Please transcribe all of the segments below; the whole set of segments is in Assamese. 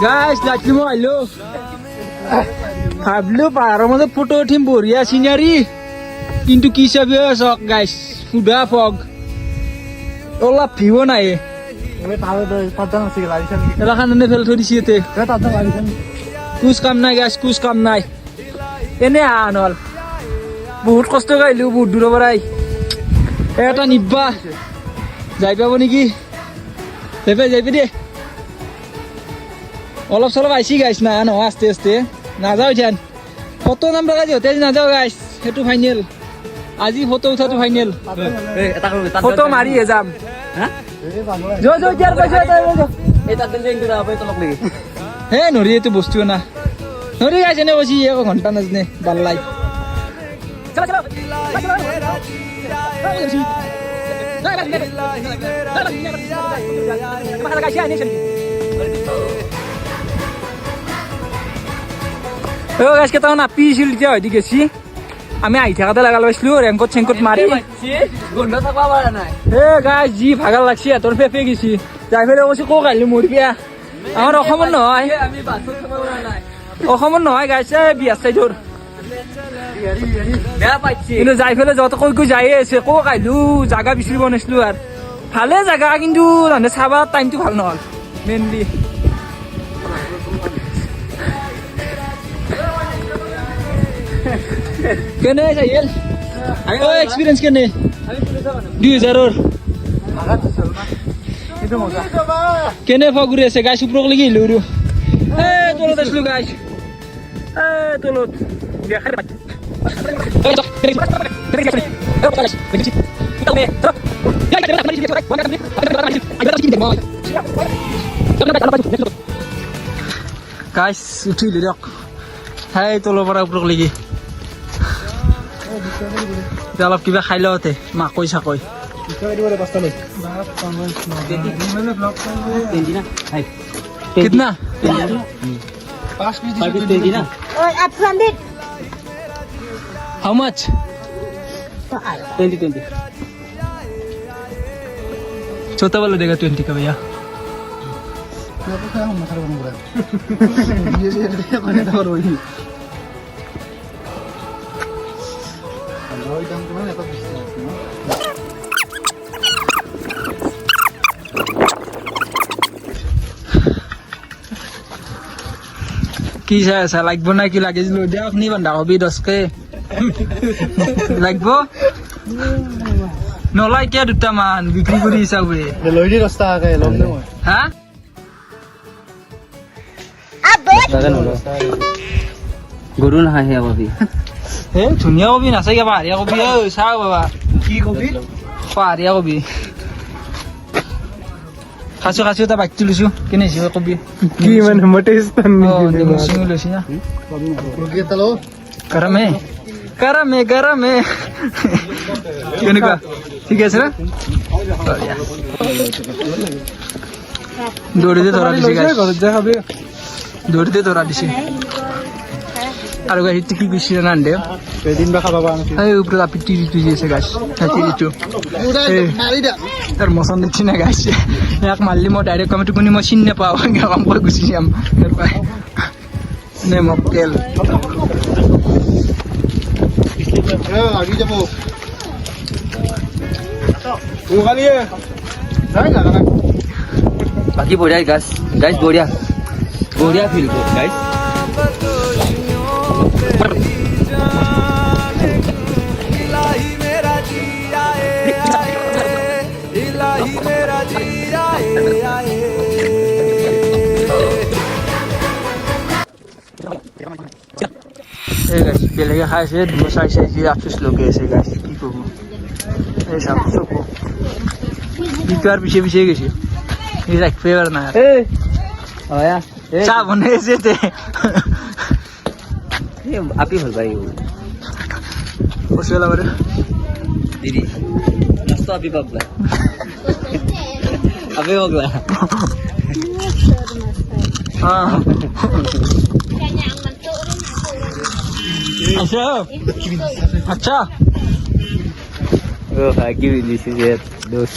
গাইস লাইটলি মই আইলো ভাবলো পাহাৰৰ মাজত ফটো উঠিম বঢ়িয়া চিনাৰী কিন্তু কি চাবি চক গাইস সুধা ফগ অলপ ভিউ নাই এলাখানে ফেল থৈ দিছে ইয়াতে কুছ কাম নাই গাইস কুছ কাম নাই এনে আনল বহুত কষ্ট গাইলো বহুত দূৰৰ পৰাই এটা নিব্বা যাই পাব নেকি যাইবি দে অলপ চলপ আইছি গাইছ না নহয় আস্তে আস্তে নাযাওঁ এতিয়া ফটো নাম্বাৰ আজি হতে নাযাওঁ গাইছ সেইটো ফাইনেল আজি ফটো উঠাটো ফাইনেল ফটো মাৰিহে যাম হে নৰি এইটো বস্তু না নৰি গাইছ এনে কৈছি এক ঘণ্টা নাজনে বাল্লাই গাছ কেইটাও নাপিছিল এতিয়া হয়তো গেছি আমি আহি থাকাতে লাগা পাইছিলো ৰেংকত চেংকত মাৰি গাছ যি ভাগৰ লাগছি সিহঁতৰ ফেফে গেছি যাই পেলাই কৈছি কক আহিলো মৰিবিয়া আমাৰ অসমত নহয় গাইছে বিয়া চাইডৰ কিন্তু যাই পেলাই যত কৈ যায়ে আছে কক আহিলো জাগা বিচাৰিব নাছিলো আৰু ভালে জাগা কিন্তু চাবা টাইমটো ভাল নহল মেইনলি কেনে চাইল এক্সপিৰিয়েঞ্চ কেনে 2000 কেনে ফাগুৰি আছে গাইছ ওপৰক লাগি আহিলো তলত আছিলো গাইছ তলত গাইছ উঠিলো দিয়ক সেই তলৰ পৰা ওপৰক লাগি অলপ কিবা খাই লওঁতে মাকৈ চাকৈ कितना 800 हाउ मच 20 छोटा वाला देगा 20 का भैया কি চাই লাগব না কি লাগিছিল দিয়ক নি বন্ধা কবি 10কে লাগব নলাই কিয় দুটামান বিক্ৰী কৰি হিচাপে লৈ দি 10 টাকাকে লম ন মই হা গৰু নাহে কবি হে ধুনীয়া কবি নাচাই পাহাৰীয়া কবি চাও বাবা কি কবি পাহাৰীয়া কবি খাসু এটা বাইক তুলিছো কেনে হিচাপে কবি কি মানে মটেস্তান সিঙি লৈছি না কি তলো গৰমে কেনেকুৱা ঠিক আছে না দৌৰিতে ধৰা দিছে দৌৰিতে ধৰা দিছে আৰু গাড়ীটো কি গৈছে নান্দে এদিন বা খাবা পাম এই উপৰে লাপিটি দিছে গাছ হাতিটো মাৰি দে তাৰ মছন দিছি না গাছ এক মাৰলি মই ডাইৰেক্ট কমিটি কোনি মই চিন নাপাও কাম কৰি গুচি যাম নে মক্কেল আগি যাব ও খালিয়ে যাই লাগা না বাকি বঢ়িয়া গাছ বঢ়িয়া ফিল গাইজ বেলেগে খাইছে চাই আফিস লগে আছে গাছ কি করবো এই চাপ চকো আর পিছিয়ে গেছি রাখবে এবার না চা বনেছে আপি হল ভাই বসে গেল আবার দিদি মস্ত আপি পাবলা আপি পাবলা अच्छा Oh, I give you this is it, those.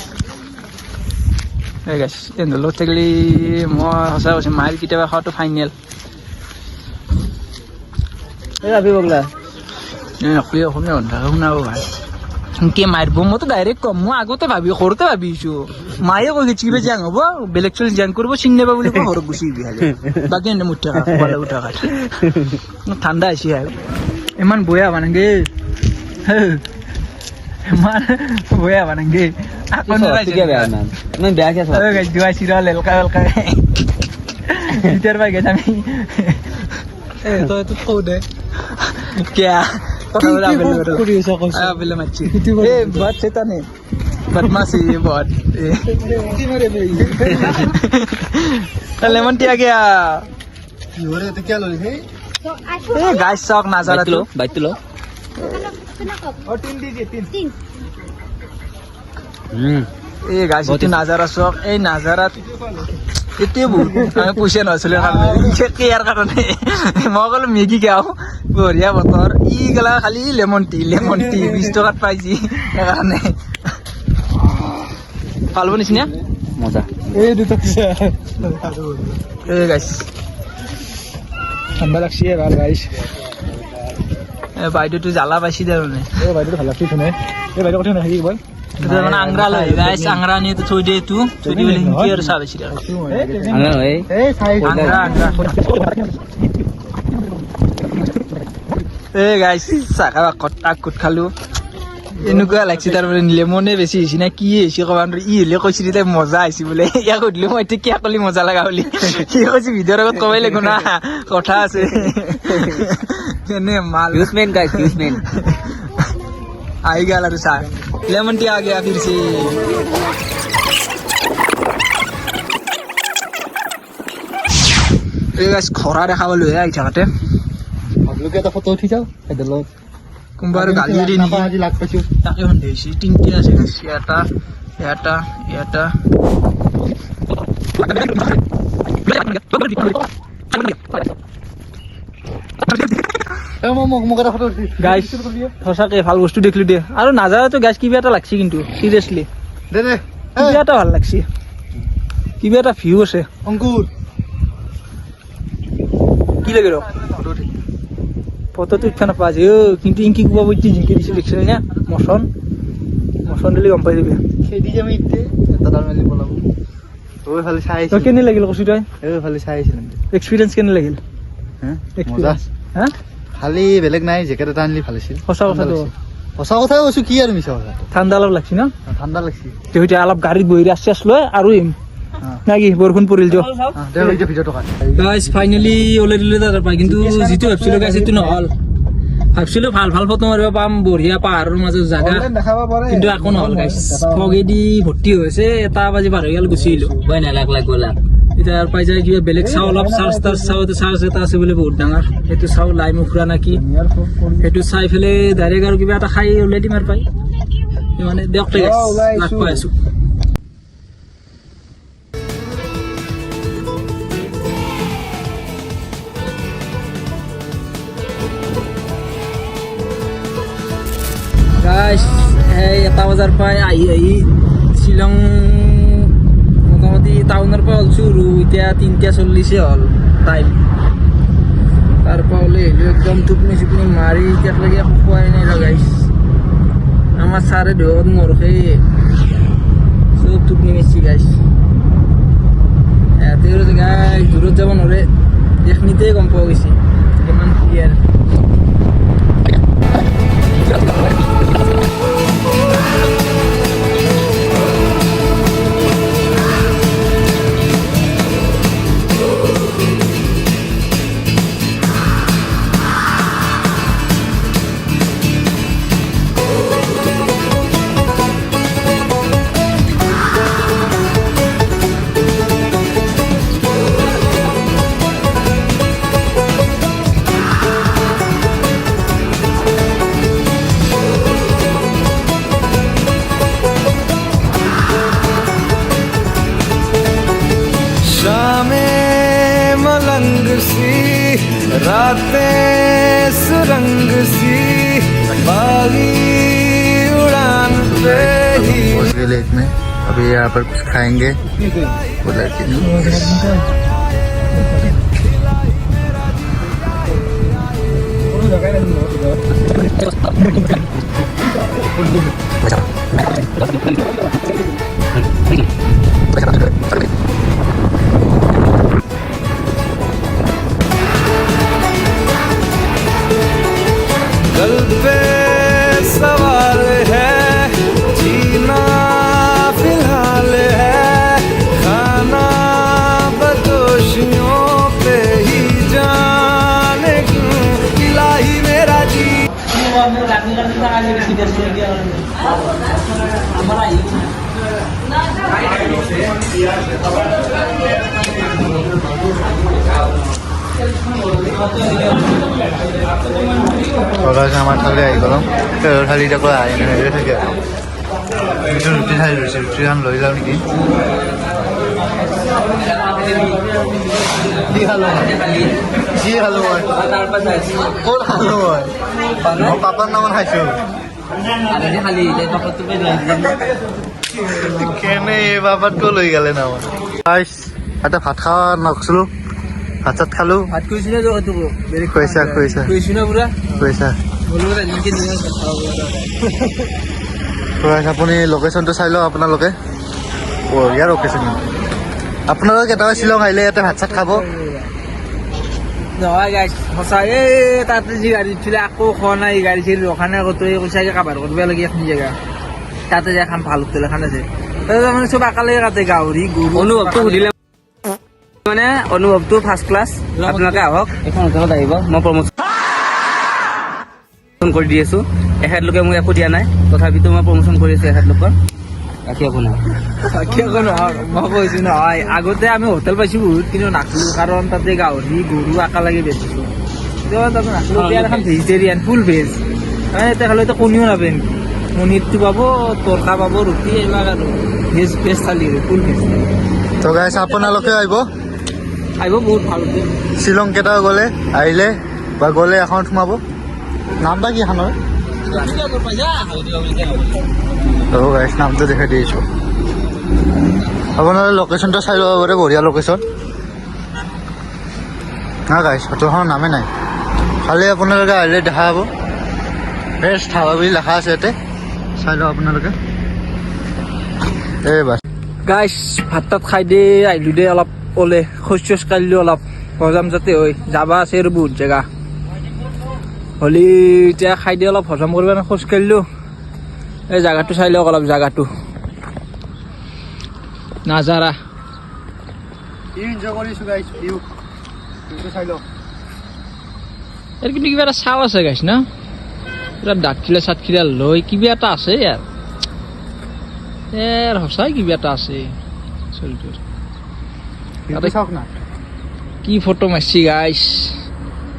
এই গাইছ এনে লগত থাকিলে মই সঁচা কৈছোঁ মাইল কেতিয়াবা খোৱাটো ফাইনেল এই আপি পগলা নকলি অসমীয়া অন্ধাৰ শুনাব ভাই কে মাৰিব মইতো ডাইৰেক্ট কম মই আগতে সৰুতে ভাবিছোঁ মায়ে কৈ কিবা জাং হ'ব বেলেগ চলি জাং কৰিব চিনি নাপাব বুলি কৈ ঘৰত গুচি আহিবি বাকী এনে মুঠা উঠা কাঠ ঠাণ্ডা আহিছে আৰু ইমান বয়া বানাংগে ইমান বয়া বানাংগে আকৌ কিয় বেয়া ইমান ইমান বেয়া কিয় চোৱা যোৱা চিৰা লেলকা ৱেলকা ভিতৰ পাই গৈছে আমি তই তোক কওঁ দে কিয়া बहुत शैतान है बदमाशी ये बहुत लेमन टी आ गया क्या लो रे गाइस शौक नजारा तो বাইক লো और 3 दीजिए 3 ए गाइस इतनी नजारा शौक ए नजारा এতিয়া আমি পইচা নাছিলে কেয়াৰ কাৰণে মই ক'লো মেগী খাওঁ বঢ়িয়া বতৰ ই গেলা খালি লেমন টি 20 টকাত পাইছি সেইকাৰণে পালব নিচিনা মজা এই দুটো এই গাইছ ঠাণ্ডা লাগছে ভাল গাইছ বাইদেউটো জ্বালা পাইছি তাৰমানে এই বাইদেউ ভাল লাগছে শুনে এই বাইদেউ কথা নাথাকি বল মানে আংৰা লৈ গাইছ আংৰা নিয়ে থৈ দিয়ে এইটো থৈ দি কি আৰু চাহ বেছি আঙা হয় এই চাই আংৰা এই গাইছ চাহ খাব আগত খালো এনেকুৱা লাগছে তাৰমানে লেমনে বেছি হৈছে না কি হৈছে ক'ব ই হ'লে কৈছিলি তাই মজা আহিছে বোলে ইয়াক সুধিলো মই এতিয়া কিয় ক'লি মজা লগা বুলি সি কৈছে ভিডিঅ'ৰ আগত ক'বই লাগিব না কথা আছে এনে মাল ইউজমেন গাইস ইউজমেন আহি গেল আৰু চাহ লেমন টি आ गया फिर से এই গাইছ খৰা দেখাবলৈ আহি থাকোঁতে আপোনালোকে এটা ফটো উঠি যাও এডালত কোনোবা আৰু গালি দি নেকি আজি লাগ পাইছো তাকে সন্ধিয়াইছে তিনিটা আছে গাইছ এটা মোক এটা ফটো উঠি গাইছ সঁচাকে ভাল বস্তু দেখিলো দে আৰু নাজাৰাতো গাইছ কিবা এটা লাগছে কিন্তু চিৰিয়াছলি দে দে কিবা এটা ভাল লাগছে কিবা এটা ভিউ আছে অংকুৰ কি লাগে ৰ ফটোটো উঠা নাপা যে কিন্তু ইনকি কোৱা বইটি জিংকি দিছে দেখিছিল না মচন দিলে গম পাই যাবি খেদি যাম ইতে এটা দাল মেলি বলাব ওই খালি চাই তই কেনে লাগিল কৈছো তই এই খালি চাই আছিল এক্সপিৰিয়েঞ্চ কেনে লাগিল হা মজা এক্সপিৰিয়েঞ্চ হা খালি বেলেগ নাই জেকেট এটা আনলি ভাল আছিল সঁচা কথাটো সঁচা কথাই কৈছো কি আৰু মিছা কথা ঠাণ্ডা অলপ লাগছি ন ঠাণ্ডা লাগছি তেতিয়া অলপ গাড়ীত বহি ৰেষ্ট লৈ আৰু নাকি বৰষুণ পৰিল যো দে লৈ যা ভিডিঅ'টো কাট গাইছ ফাইনেলি ওলাই দিলে তাৰ পাই কিন্তু যিটো ভাবছিলো গাইছ সেইটো নহ'ল ভাবছিলো ভাল ফটো মাৰিব পাম বঢ়িয়া পাহাৰৰ মাজত জাগা দেখাব পাৰে কিন্তু একো নহ'ল গাইছ ফগেদি ভৰ্তি হৈছে 1 বাজি পাৰ হৈ গ'ল গুচি আহিলো বই না লাগ গলা এতিয়া আৰু পাই যায় কিবা বেলেগ চাওঁ অলপ চাৰ্জ এটা আছে বোলে বহুত ডাঙৰ সেইটো চাওঁ লাই মুখুৰা নাকি সেইটো চাই পেলাই ডাইৰেক্ট আৰু কিবা এটা খাই ওলাই দিম আৰু পাই মানে দিয়ক লাগ পাই আছো গাইছ এই 1 বজাৰ পৰাই আহি শ্বিলং মোটামুটি টাউনৰ পৰা ওলছো আৰু এতিয়া 3:40 হ'ল টাইম তাৰপৰা ওলাই আহিলোঁ একদম টোপনি মাৰি এতিয়ালৈকে একো খোৱাই নাই ৰ গাইছ আমাৰ ছাৰে ধৰক নৰখেই চব টোপনি মাৰিছে গাইছ তেওঁৰ গাইছ দূৰত যাব নোৱাৰে এইখিনিতেই গম পোৱা গৈছে কিমান ক্লিয়াৰ रातें सुरंग सी बागी उड़ान पे ही लेक में अभी यहाँ पर कुछ खाएंगे उधर के दिल पे सवाल है जीना फिलहाल है खाना बदोशियों पे ही जाने क्यों इलाही मेरा जी আমার থালি আহি গ'ল থালি এতিয়া পৰা আহি নাহে থাকে ৰুটি থালি লৈছে ৰুটিখন লৈ যাওঁ নেকি কি খালো মই ক'ত খালো মই পাপাৰ নামত খাইছোঁ কেনে বাপাতকো লৈ গ'লে নামত এটা ভাত খাৱা নকছিলোঁ ভাত চাত খালোঁ ভাত কৰিছিলে খুৱাইছা খুৱাইছা আপুনি লোকেশ্যনটো চাই লওক আপোনালোকে বঢ়িয়া লোকেশ্যন আপোনালোকে কেতিয়াবা শ্বিলং আহিলে ইয়াতে ভাত চাত খাব নহয় গাইছ সঁচাই তাতে যি গাড়ী উঠিলে আকৌ খোৱা নাই গাড়ী চাড়ী ৰখা নাই আকৌ তই কৈছাকে কাবাৰ কৰিব লাগে এখন জেগা তাতে যাই খাম ভাল হোটেল এখন আছে তাতে মানে চব একেলগে কাটে গাহৰি গৰু অনুভৱটো সুধিলে মানে অনুভৱটো ফাৰ্ষ্ট ক্লাছ আপোনালোকে আহক এখন হোটেলত আহিব মই প্ৰমোচন কৰি দি আছোঁ এখেতলোকে মোক একো দিয়া নাই তথাপিতো মই প্ৰমোচন কৰি আছোঁ এখেতলোকৰ বাকী একো নাই মই কৈছো নহয় আগতে আমি হোটেল পাইছো বহুত কিন্তু নাখালো কাৰণ তাতে গাহৰি গৰু একেলগে বেচিছো তাতে নাখালো এখন ভেজিটেৰিয়ান ফুল ভেজ এতিয়া খালে কণীও নাপায় নেকি পনীৰটো পাব তৰকা পাব ৰুটি এইবিলাক আৰু ভেজ ভেজ থালি ফুল ভেজ তো গাইছ আপোনালোকে আহিব বহুত ভাল হোটেল শ্বিলং কেইটা গ'লে আহিলে বা গ'লে এখন সোমাব নাম বা কি এখনৰ গাইছ নামটো দেখাই দিছোঁ আপোনালোকে লোকেশ্যনটো চাই ল'ব পাৰে বঢ়িয়া লোকেশ্যন হা গাইছ হোটেলখনৰ নামেই নাই খালি আপোনালোকে আহিলে দেখা পাব বেষ্ট ধাবা বুলি লেখা আছে ইয়াতে চাই লওক আপোনালোকে এই বাছ গাইছ ভাত তাত খাই দে আহিলো দে অলপ ওলে খোজ চোজ কাঢ়িলোঁ অলপ হজম যাতে হৈ যাবা আছে আৰু বহুত জেগা হ'লি এতিয়া খাই দি অলপ হজম কৰিব খোজ কাঢ়িলোঁ এই জেগাটো চাই লওক অলপ জেগাটো নাজাৰা এনজয় কৰিছোঁ গাইছ ভিউ চাই লওক ইয়াৰ কিন্তু কিবা এটা চাল আছে গাইছ না পুৰা ডাকখিলা চাটখিলা লৈ কিবা এটা আছে ইয়াৰ সঁচাই কিবা এটা আছে চলিটোৰ চাওক না কি ফটো মাৰছি গাইছ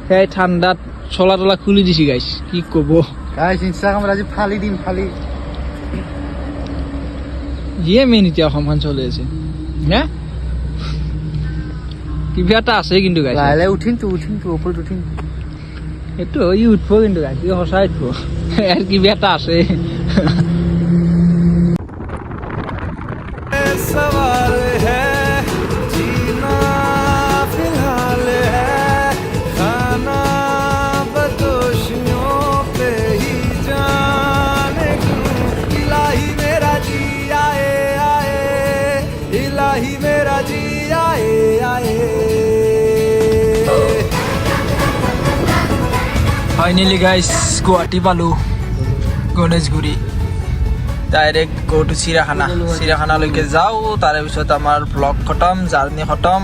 সেই ঠাণ্ডাত চলা তলা খুলি দিছি গাইছ কি ক'ব গাইছ ইনষ্টাগ্ৰামত আজি ফালি দিম ফালি যিয়ে মেইন এতিয়া অসমখন চলি আছে হে কিবা এটা আছে কিন্তু গাইছ লাহে লাহে উঠিম তো ওপৰত উঠিম সেইটো ই উঠব কিন্তু গাইছ সঁচাই উঠব ইয়াৰ কিবা এটা আছে सवाल है जीना फिलहाल है खाना बदोशियों पे ही जाने क्यों इलाही मेरा जी आए आए इलाही मेरा जी आए आए ফাইনেলি গাইছ গুৱাহাটী পালোঁ গণেশগুৰি ডাইৰেক্ট গো টু চিৰিয়াখানালৈকে যাওঁ তাৰে পিছত আমাৰ ব্লগ খতম জাৰ্ণি খতম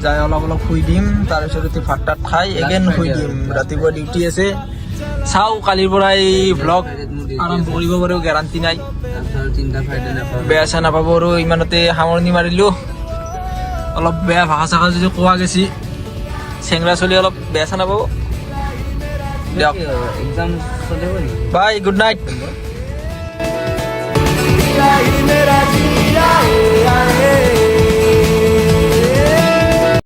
যাই অলপ শুই দিম তাৰপিছত এতিয়া ভাত তাত খাই এগেইন শুই দিম ৰাতিপুৱা ডিউটি আছে চাওঁ কালিৰ পৰাই ব্লগ আৰম্ভ কৰিব পাৰোঁ গেৰাণ্টি নাই বেয়া চেয়া নাপাব আৰু ইমানতে সামৰণি মাৰিলোঁ অলপ বেয়া ভাষা চাষা যদি কোৱা গৈছি চেংৰা চলি অলপ বেয়া চেয়া নাপাব দিয়ক বাই গুড নাইট इलाही मेरा जी आए आए